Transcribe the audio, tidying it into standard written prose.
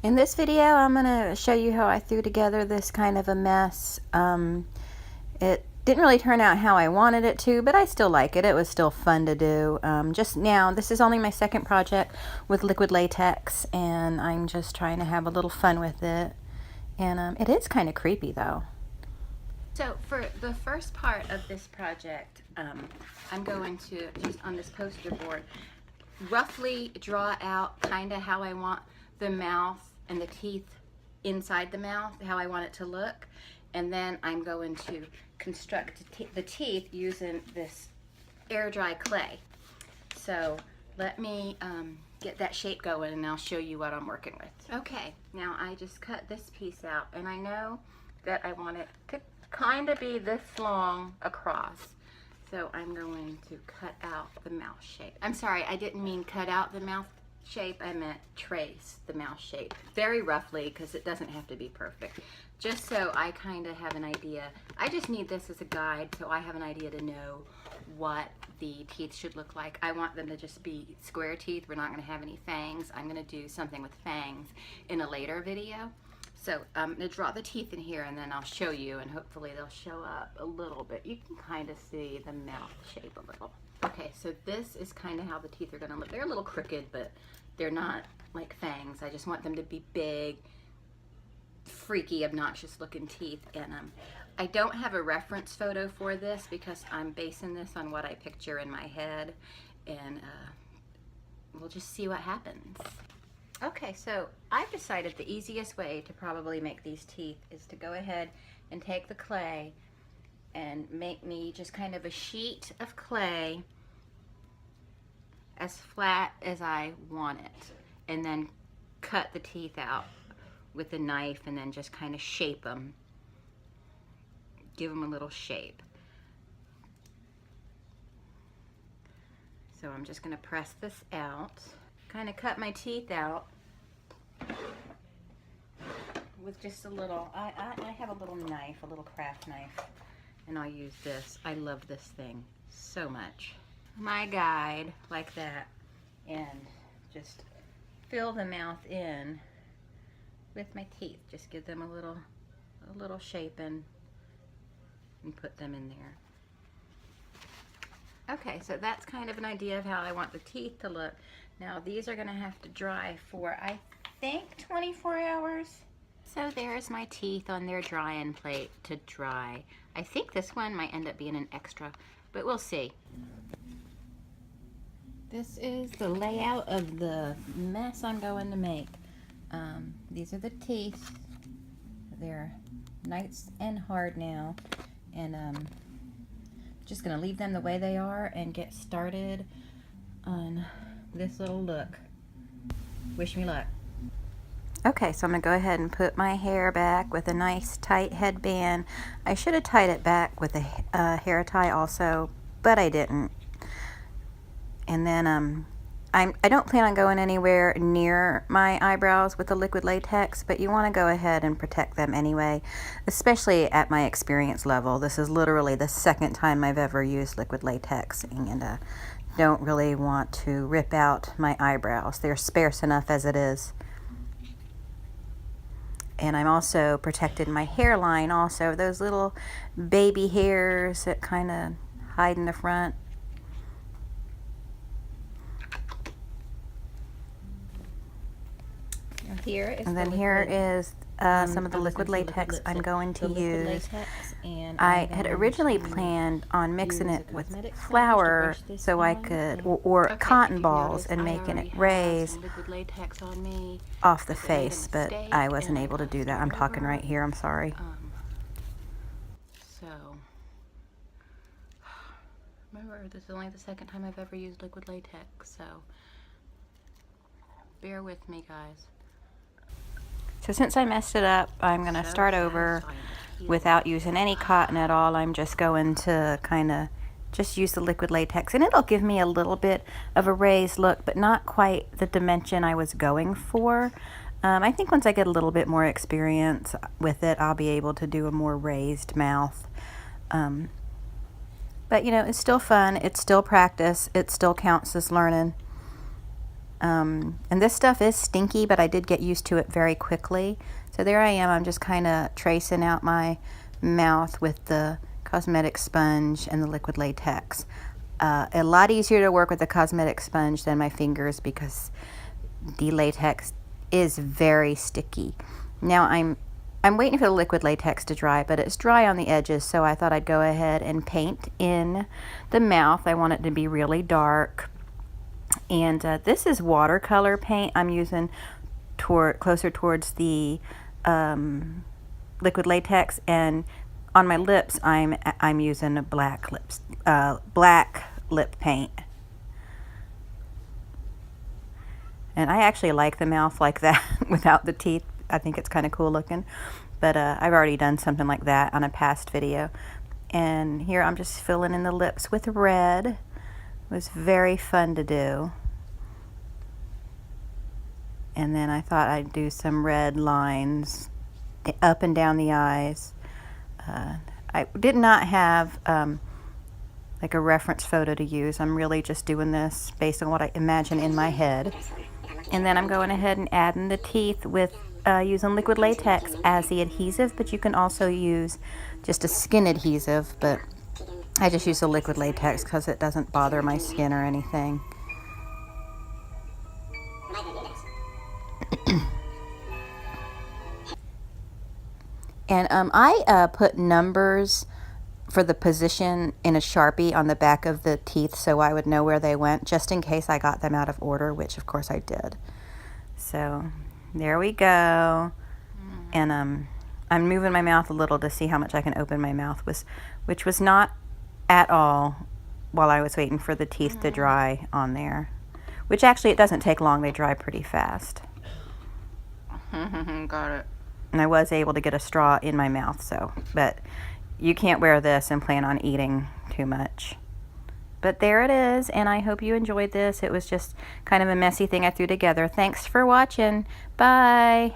In this video, I'm going to show you how I threw together this kind of a mess. It didn't really turn out how I wanted it to, but I still like it. It was still fun to do. Just now, this is only my second project with liquid latex, and I'm just trying to have a little fun with it. And it is kind of creepy, though. So for the first part of this project, I'm going to, just on this poster board, roughly draw out kind of how I want the mouth and the teeth inside the mouth, how I want it to look. And then I'm going to construct the teeth using this air dry clay. So let me get that shape going and I'll show you what I'm working with. Okay, now I just cut this piece out, and I know that I want it to kind of be this long across. So I'm going to cut out the mouth shape. I'm sorry, I didn't mean cut out the mouth shape, I meant trace the mouth shape. Very roughly, because it doesn't have to be perfect. Just so I kind of have an idea. I just need this as a guide so I have an idea to know what the teeth should look like. I want them to just be square teeth. We're not going to have any fangs. I'm going to do something with fangs in a later video. So I'm going to draw the teeth in here and then I'll show you, and hopefully they'll show up a little bit. You can kind of see the mouth shape a little. Okay, so this is kind of how the teeth are going to look. They're a little crooked, but they're not like fangs. I just want them to be big, freaky, obnoxious looking teeth. And I don't have a reference photo for this because I'm basing this on what I picture in my head, and we'll just see what happens. Okay, so I've decided the easiest way to probably make these teeth is to go ahead and take the clay and make me just kind of a sheet of clay as flat as I want it, and then cut the teeth out with a knife and then just kind of shape them, give them a little shape. So I'm just going to press this out, kind of cut my teeth out with just a little, I have a little knife, a little craft knife, and I'll use this. I love this thing so much. My guide, like that, and just fill the mouth in with my teeth. Just give them a little shaping and put them in there. Okay, so that's kind of an idea of how I want the teeth to look. Now these are going to have to dry for, I think, 24 hours. So there's my teeth on their drying plate to dry. I think this one might end up being an extra, but we'll see. This is the layout of the mess I'm going to make. These are the teeth. They're nice and hard now, and just gonna leave them the way they are and get started on this little look. Wish me luck. Okay, so I'm gonna go ahead and put my hair back with a nice tight headband. I should have tied it back with a hair tie also, but I didn't. And then I don't plan on going anywhere near my eyebrows with the liquid latex, but you want to go ahead and protect them anyway, especially at my experience level. This is literally the second time I've ever used liquid latex, and don't really want to rip out my eyebrows. They're sparse enough as it is. And I'm also protected my hairline also. Those little baby hairs that kind of hide in the front. And then here is some of the liquid latex I'm going to use. I had originally planned on mixing it with flour so I could, or cotton balls, and making it raise off the face, but I wasn't able to do that. I'm talking right here, I'm sorry. So, remember, this is only the second time I've ever used liquid latex, so bear with me, guys. So since I messed it up, I'm going to start over without using any cotton at all. I'm just going to kind of just use the liquid latex, and it'll give me a little bit of a raised look, but not quite the dimension I was going for. I think once I get a little bit more experience with it, I'll be able to do a more raised mouth. But you know, it's still fun, it's still practice, it still counts as learning. And this stuff is stinky, but I did get used to it very quickly. So there I am. I'm just kind of tracing out my mouth with the cosmetic sponge and the liquid latex. A lot easier to work with the cosmetic sponge than my fingers because the latex is very sticky. Now I'm waiting for the liquid latex to dry, but it's dry on the edges, so I thought I'd go ahead and paint in the mouth. I want it to be really dark. And this is watercolor paint I'm using closer towards the liquid latex, and on my lips I'm using a black lip paint. And I actually like the mouth like that without the teeth. I think it's kind of cool looking. But I've already done something like that on a past video. And here I'm just filling in the lips with red. It was very fun to do. And then I thought I'd do some red lines up and down the eyes. I did not have like a reference photo to use. I'm really just doing this based on what I imagine in my head. And then I'm going ahead and adding the teeth with using liquid latex as the adhesive, but you can also use just a skin adhesive, but I just use the liquid latex because it doesn't bother my skin or anything. And I put numbers for the position in a Sharpie on the back of the teeth so I would know where they went, just in case I got them out of order, which of course I did. So there we go. And I'm moving my mouth a little to see how much I can open my mouth, which was not at all while I was waiting for the teeth to dry on there. Which actually it doesn't take long, they dry pretty fast. Got it. And I was able to get a straw in my mouth, so, but you can't wear this and plan on eating too much. But there it is, and I hope you enjoyed this. It was just kind of a messy thing I threw together. Thanks for watching. Bye.